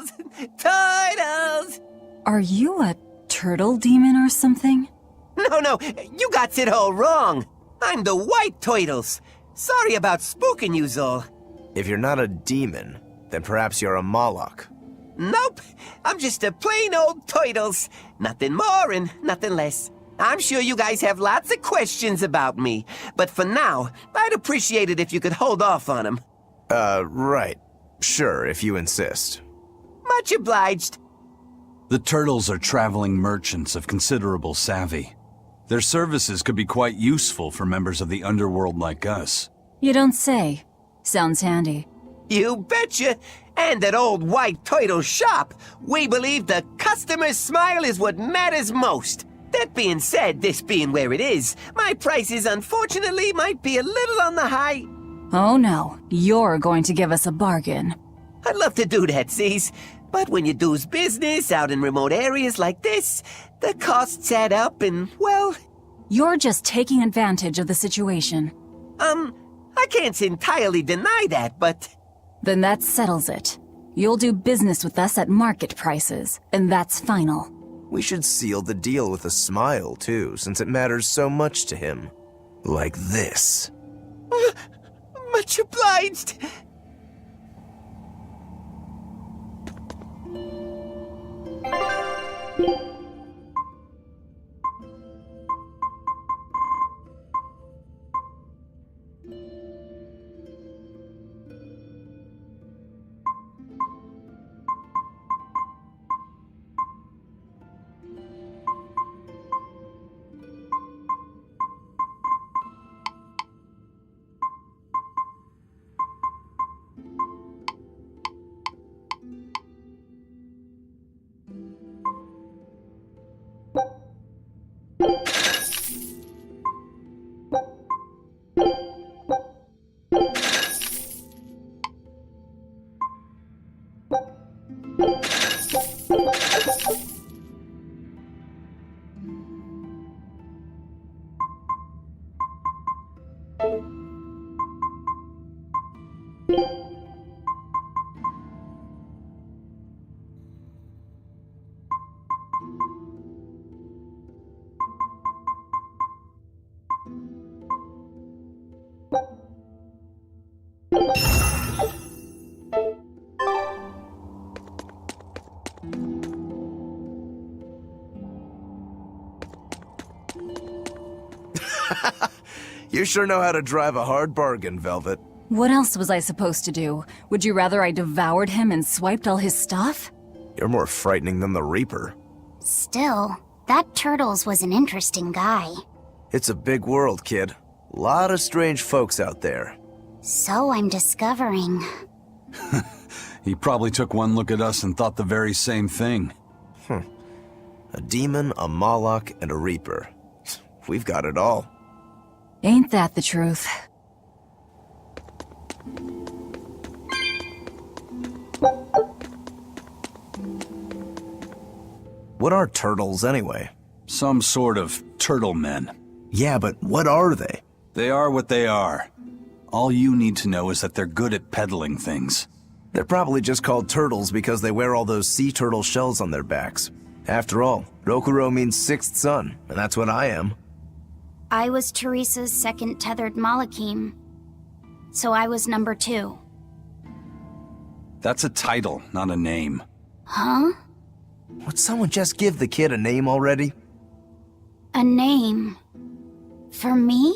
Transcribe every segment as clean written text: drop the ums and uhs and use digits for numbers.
Turtles! Turtles! Are you a turtle demon or something? No, you got it all wrong. I'm the white turtles. Sorry about spooking you, Zol. If you're not a demon, then perhaps you're a Moloch. Nope, I'm just a plain old turtles. Nothing more and nothing less. I'm sure you guys have lots of questions about me, but for now, I'd appreciate it if you could hold off on them. Right. Sure, if you insist. Much obliged. The Turtles are traveling merchants of considerable savvy. Their services could be quite useful for members of the underworld like us. You don't say. Sounds handy. You betcha. And at old White Turtle shop, we believe the customer's smile is what matters most. That being said, this being where it is, my prices unfortunately might be a little on the high. Oh no, you're going to give us a bargain. I'd love to do that, C's. But when you do's business out in remote areas like this, the costs add up and, well... You're just taking advantage of the situation. I can't entirely deny that, but... Then that settles it. You'll do business with us at market prices, and that's final. We should seal the deal with a smile, too, since it matters so much to him. Like this. Much obliged. You sure know how to drive a hard bargain, Velvet. What else was I supposed to do? Would you rather I devoured him and swiped all his stuff? You're more frightening than the Reaper. Still, that Turtles was an interesting guy. It's a big world, kid. Lot of strange folks out there. So I'm discovering. He probably took one look at us and thought the very same thing. A demon, a Moloch, and a Reaper. We've got it all. Ain't that the truth? What are turtles, anyway? Some sort of turtle men. Yeah, but what are they? They are what they are. All you need to know is that they're good at peddling things. They're probably just called turtles because they wear all those sea turtle shells on their backs. After all, Rokuro means sixth son, and that's what I am. I was Teresa's second tethered Malachim. So I was number 2. That's a title, not a name. Huh? Would someone just give the kid a name already? A name? For me?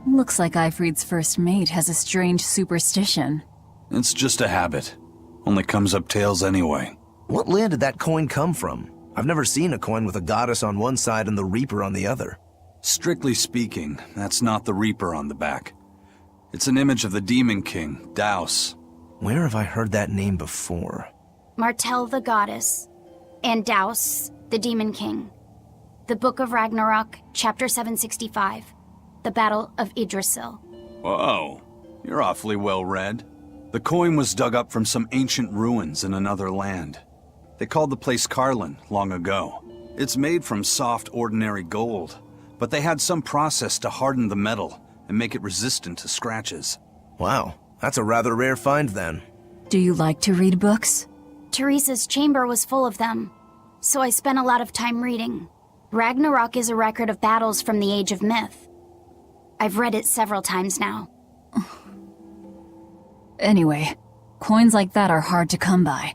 Looks like Ifrid's first mate has a strange superstition. It's just a habit. Only comes up tails anyway. What land did that coin come from? I've never seen a coin with a goddess on one side and the Reaper on the other. Strictly speaking, that's not the Reaper on the back. It's an image of the Demon King, Daus. Where have I heard that name before? Martel the goddess, and Daus, the demon king. The Book of Ragnarok, chapter 765. The Battle of Yggdrasil. Whoa, you're awfully well read. The coin was dug up from some ancient ruins in another land. They called the place Karlin long ago. It's made from soft, ordinary gold, but they had some process to harden the metal and make it resistant to scratches. Wow, that's a rather rare find then. Do you like to read books? Teresa's chamber was full of them, so I spent a lot of time reading. Ragnarok is a record of battles from the Age of Myth. I've read it several times now. Anyway, coins like that are hard to come by.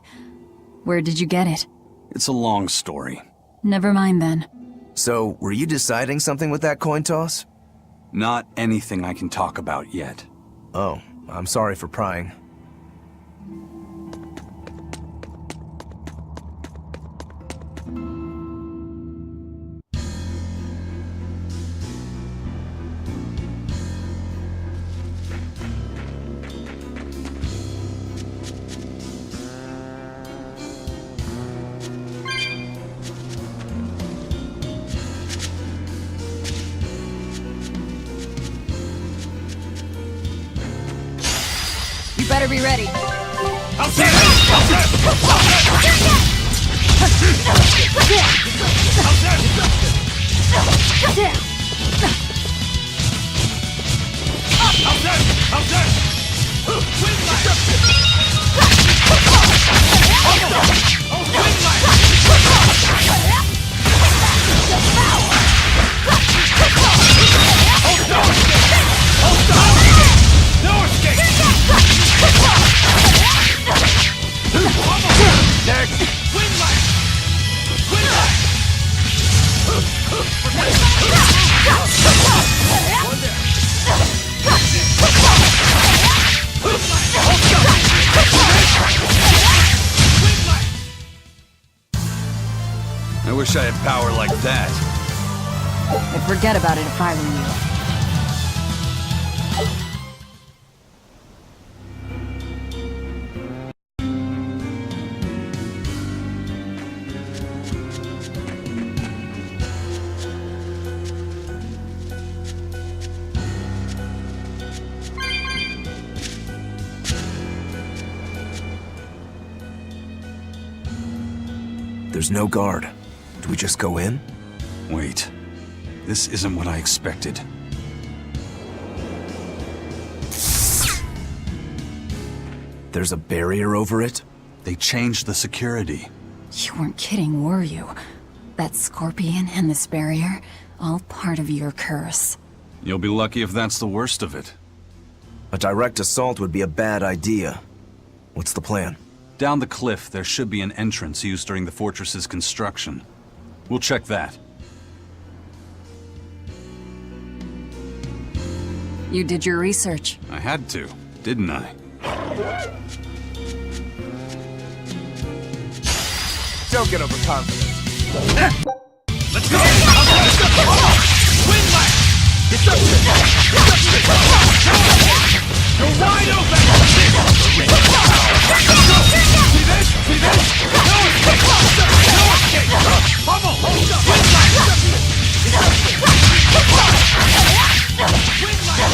Where did you get it? It's a long story. Never mind then. So, were you deciding something with that coin toss? Not anything I can talk about yet. Oh, I'm sorry for prying. You better be ready. I wish I had power like that. I'd forget about it if I were you. There's no guard. Do we just go in? Wait. This isn't what I expected. There's a barrier over it? They changed the security. You weren't kidding, were you? That scorpion and this barrier, all part of your curse. You'll be lucky if that's the worst of it. A direct assault would be a bad idea. What's the plan? Down the cliff, there should be an entrance used during the fortress's construction. We'll check that. You did your research. I had to, didn't I? Don't get overconfident. Let's go! Wind lag! Deception! You're wide open! Let's go! See this? See this? No escape! No escape! Bubble! Hold up! Wind lag! Deception! Wind lag!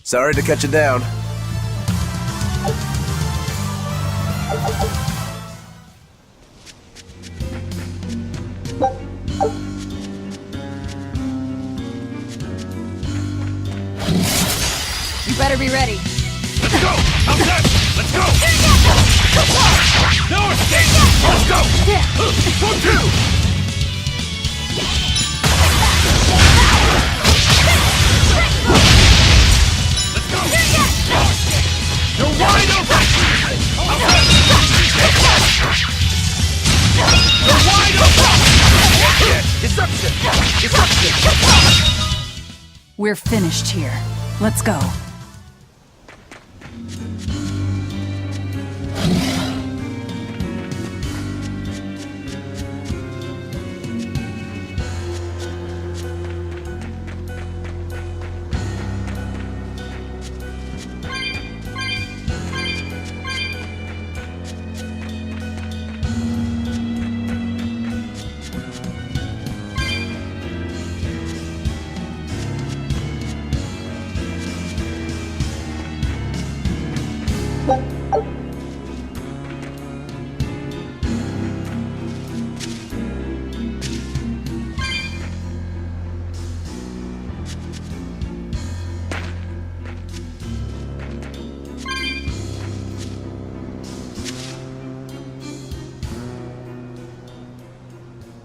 Sorry to cut you down. You better be ready. Let's go! Outside! Let's go! No escape! Let's go! 1, 2! Let's go! No escape! You're wide open! Outside! You're wide open! Deception! Deception! We're finished here. Let's go.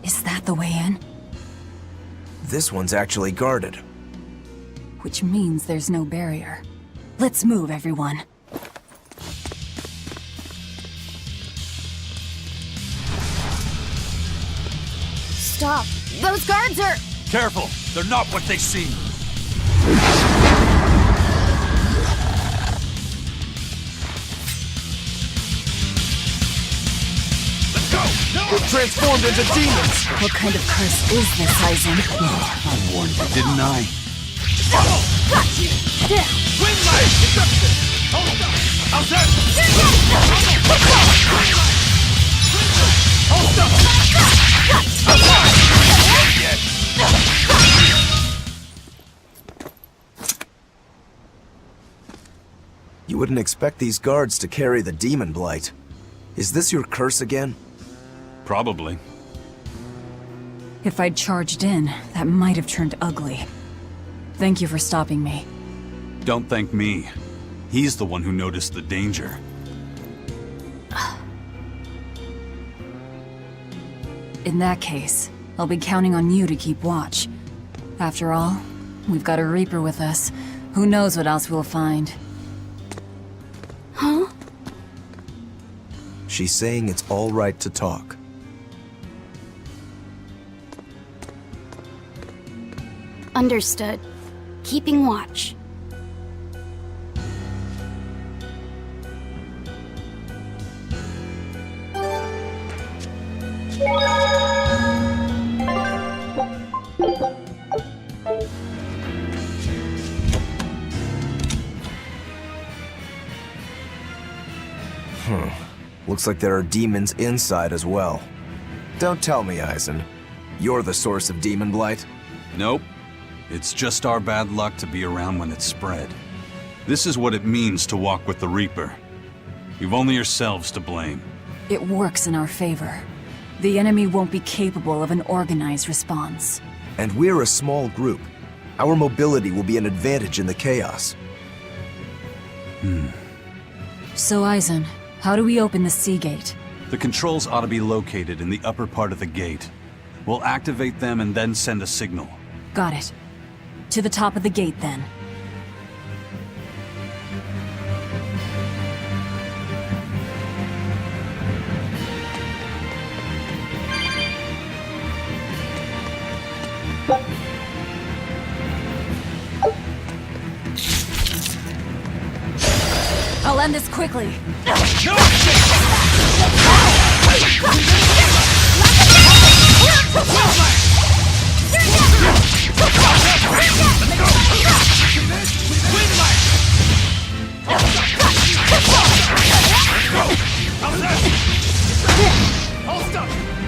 Is that the way in? This one's actually guarded. Which means there's no barrier. Let's move, everyone. Stop. Those guards are... Careful! They're not what they seem! Let's go! We're transformed into demons! What kind of curse is this, Eisen? I warned you, didn't I? Wind lag! Deception! Hold up! Outside! Hold up! You wouldn't expect these guards to carry the demon blight. Is this your curse again? Probably. If I'd charged in, that might have turned ugly. Thank you for stopping me. Don't thank me. He's the one who noticed the danger. In that case, I'll be counting on you to keep watch. After all, we've got a Reaper with us. Who knows what else we'll find. Huh? She's saying it's all right to talk. Understood. Keeping watch. Looks like there are demons inside as well. Don't tell me, Eisen. You're the source of demon blight? Nope. It's just our bad luck to be around when it's spread. This is what it means to walk with the Reaper. You've only yourselves to blame. It works in our favor. The enemy won't be capable of an organized response. And we're a small group. Our mobility will be an advantage in the chaos. So, Eisen, how do we open the sea gate? The controls ought to be located in the upper part of the gate. We'll activate them and then send a signal. Got it. To the top of the gate, then. I'll end this quickly. No escape!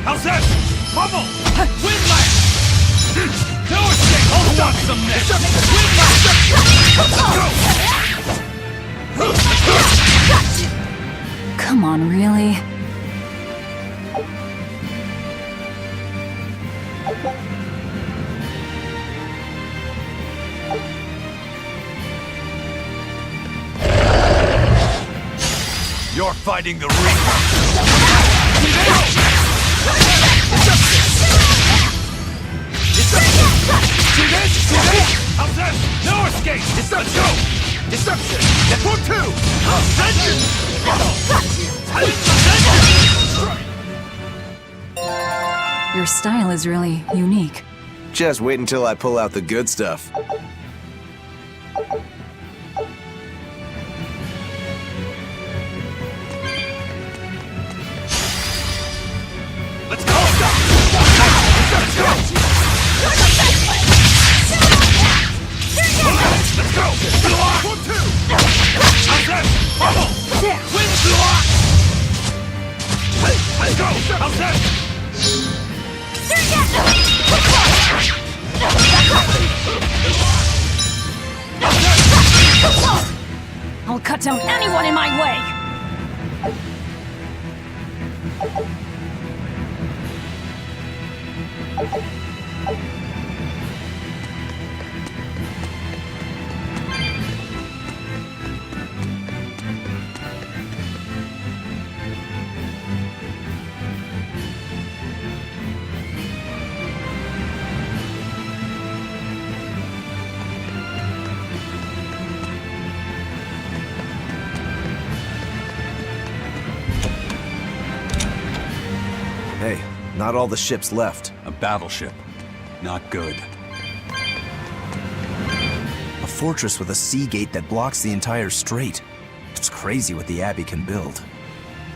How's that? Bubble! Windlash! No escape! Hold on some next! Windlash! Come on, really? You're fighting the Reaper! See this? See this? How's that? No escape! Let's go! Deception! That's one, two! Vengeance! Your style is really unique. Just wait until I pull out the good stuff. Let's go! Let's go! Let's go! Block! 1, 2! How's that? Bubble! Wind block! Let's go! How's that? I'll cut down anyone in my way! Hey, not all the ships left. A battleship. Not good. A fortress with a sea gate that blocks the entire strait. It's crazy what the Abbey can build.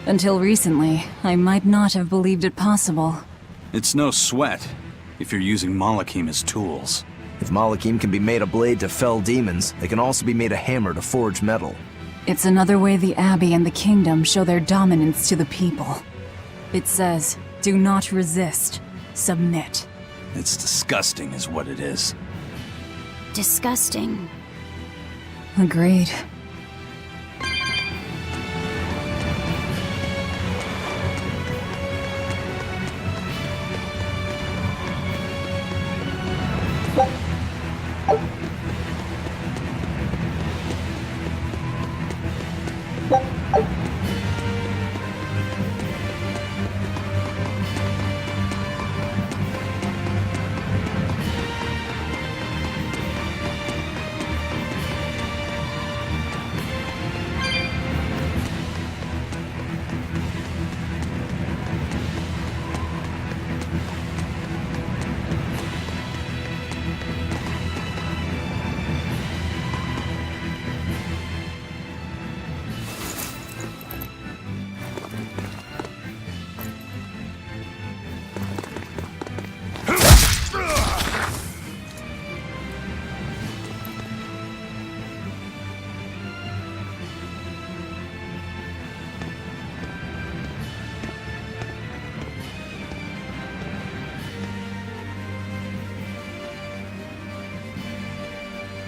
Until recently, I might not have believed it possible. It's no sweat if you're using Malachim as tools. If Malachim can be made a blade to fell demons, they can also be made a hammer to forge metal. It's another way the Abbey and the Kingdom show their dominance to the people. It says, do not resist, submit. It's disgusting is what it is. Disgusting. Agreed.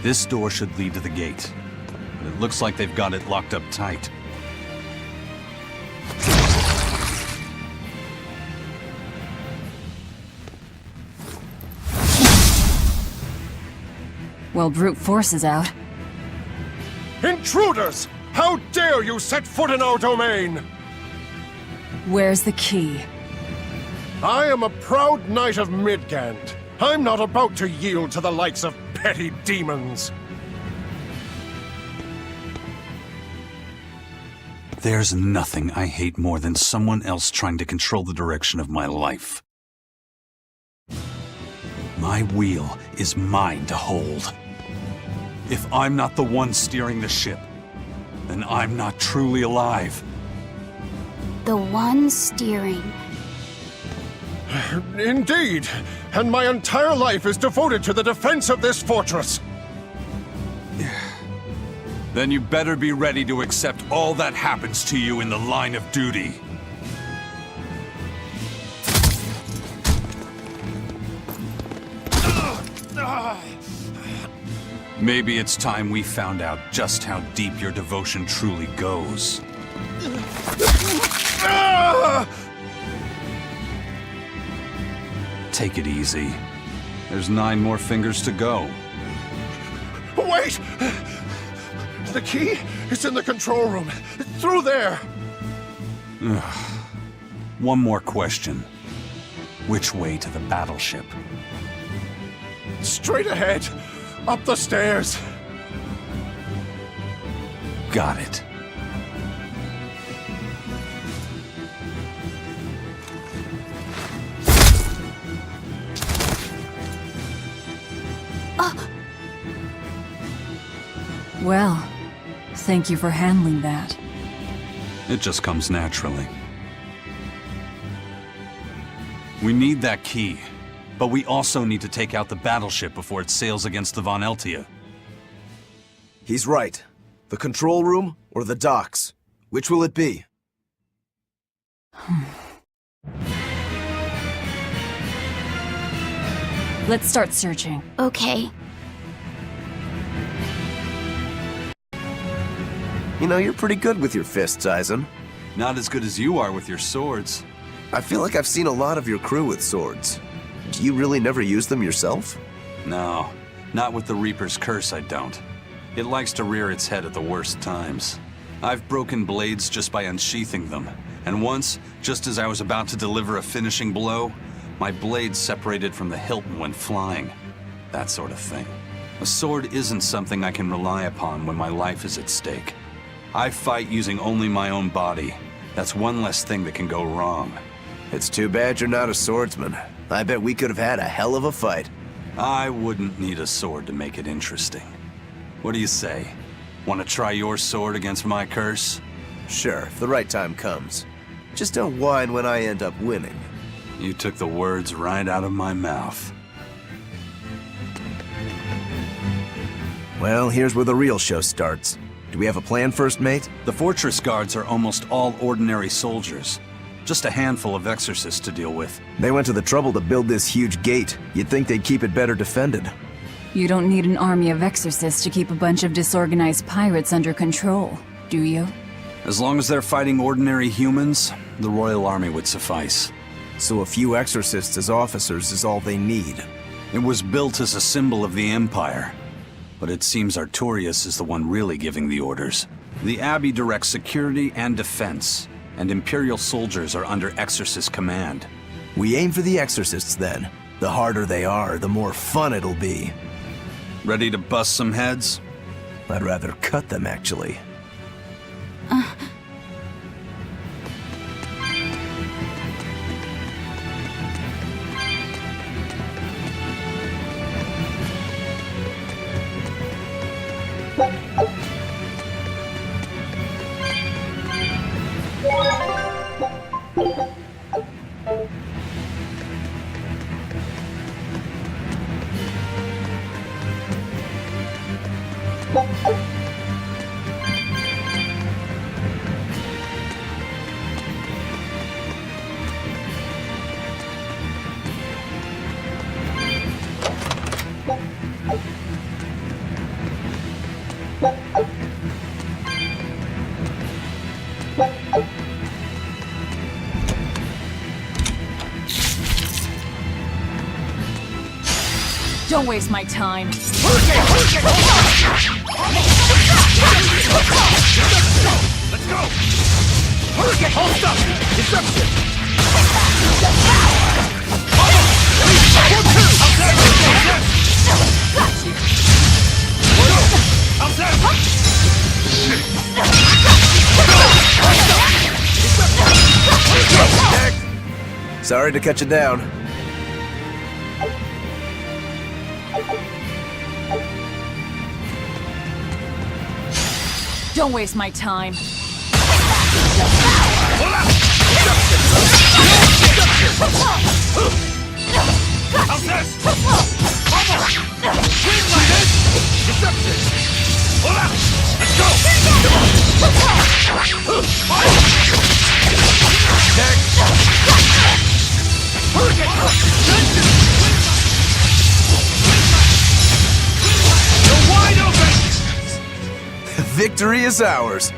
This door should lead to the gate, but it looks like they've got it locked up tight. Well, brute force is out. Intruders! How dare you set foot in our domain! Where's the key? I am a proud knight of Midgand. I'm not about to yield to the likes of petty demons. There's nothing I hate more than someone else trying to control the direction of my life. My wheel is mine to hold. If I'm not the one steering the ship, then I'm not truly alive. The one steering. Indeed, and my entire life is devoted to the defense of this fortress. Then you better be ready to accept all that happens to you in the line of duty. Maybe it's time we found out just how deep your devotion truly goes. Take it easy. There's 9 more fingers to go. Wait! The key is in the control room. Through there. One more question. Which way to the battleship? Straight ahead. Up the stairs. Got it. Well, thank you for handling that. It just comes naturally. We need that key, but we also need to take out the battleship before it sails against the Von Eltia. He's right. The control room or the docks? Which will it be? Let's start searching. Okay. You know, you're pretty good with your fists, Eisen. Not as good as you are with your swords. I feel like I've seen a lot of your crew with swords. Do you really never use them yourself? No, not with the Reaper's curse, I don't. It likes to rear its head at the worst times. I've broken blades just by unsheathing them, and once, just as I was about to deliver a finishing blow, my blade separated from the hilt and went flying. That sort of thing. A sword isn't something I can rely upon when my life is at stake. I fight using only my own body. That's one less thing that can go wrong. It's too bad you're not a swordsman. I bet we could have had a hell of a fight. I wouldn't need a sword to make it interesting. What do you say? Want to try your sword against my curse? Sure, if the right time comes. Just don't whine when I end up winning. You took the words right out of my mouth. Well, here's where the real show starts. Do we have a plan, First Mate? The fortress guards are almost all ordinary soldiers. Just a handful of exorcists to deal with. They went to the trouble to build this huge gate. You'd think they'd keep it better defended. You don't need an army of exorcists to keep a bunch of disorganized pirates under control, do you? As long as they're fighting ordinary humans, the Royal Army would suffice. So a few exorcists as officers is all they need. It was built as a symbol of the Empire. But it seems Artorias is the one really giving the orders. The Abbey directs security and defense, and Imperial soldiers are under Exorcist command. We aim for the exorcists then. The harder they are, the more fun it'll be. Ready to bust some heads? I'd rather cut them, actually. Don't waste my time. Let's go! Hurricane! Hauptstadt! Deception! Sorry to cut you down. Don't waste my time. How's this? Vamos! Win like this! Deception! Hola! Let's go! You're wide open! Victory is ours.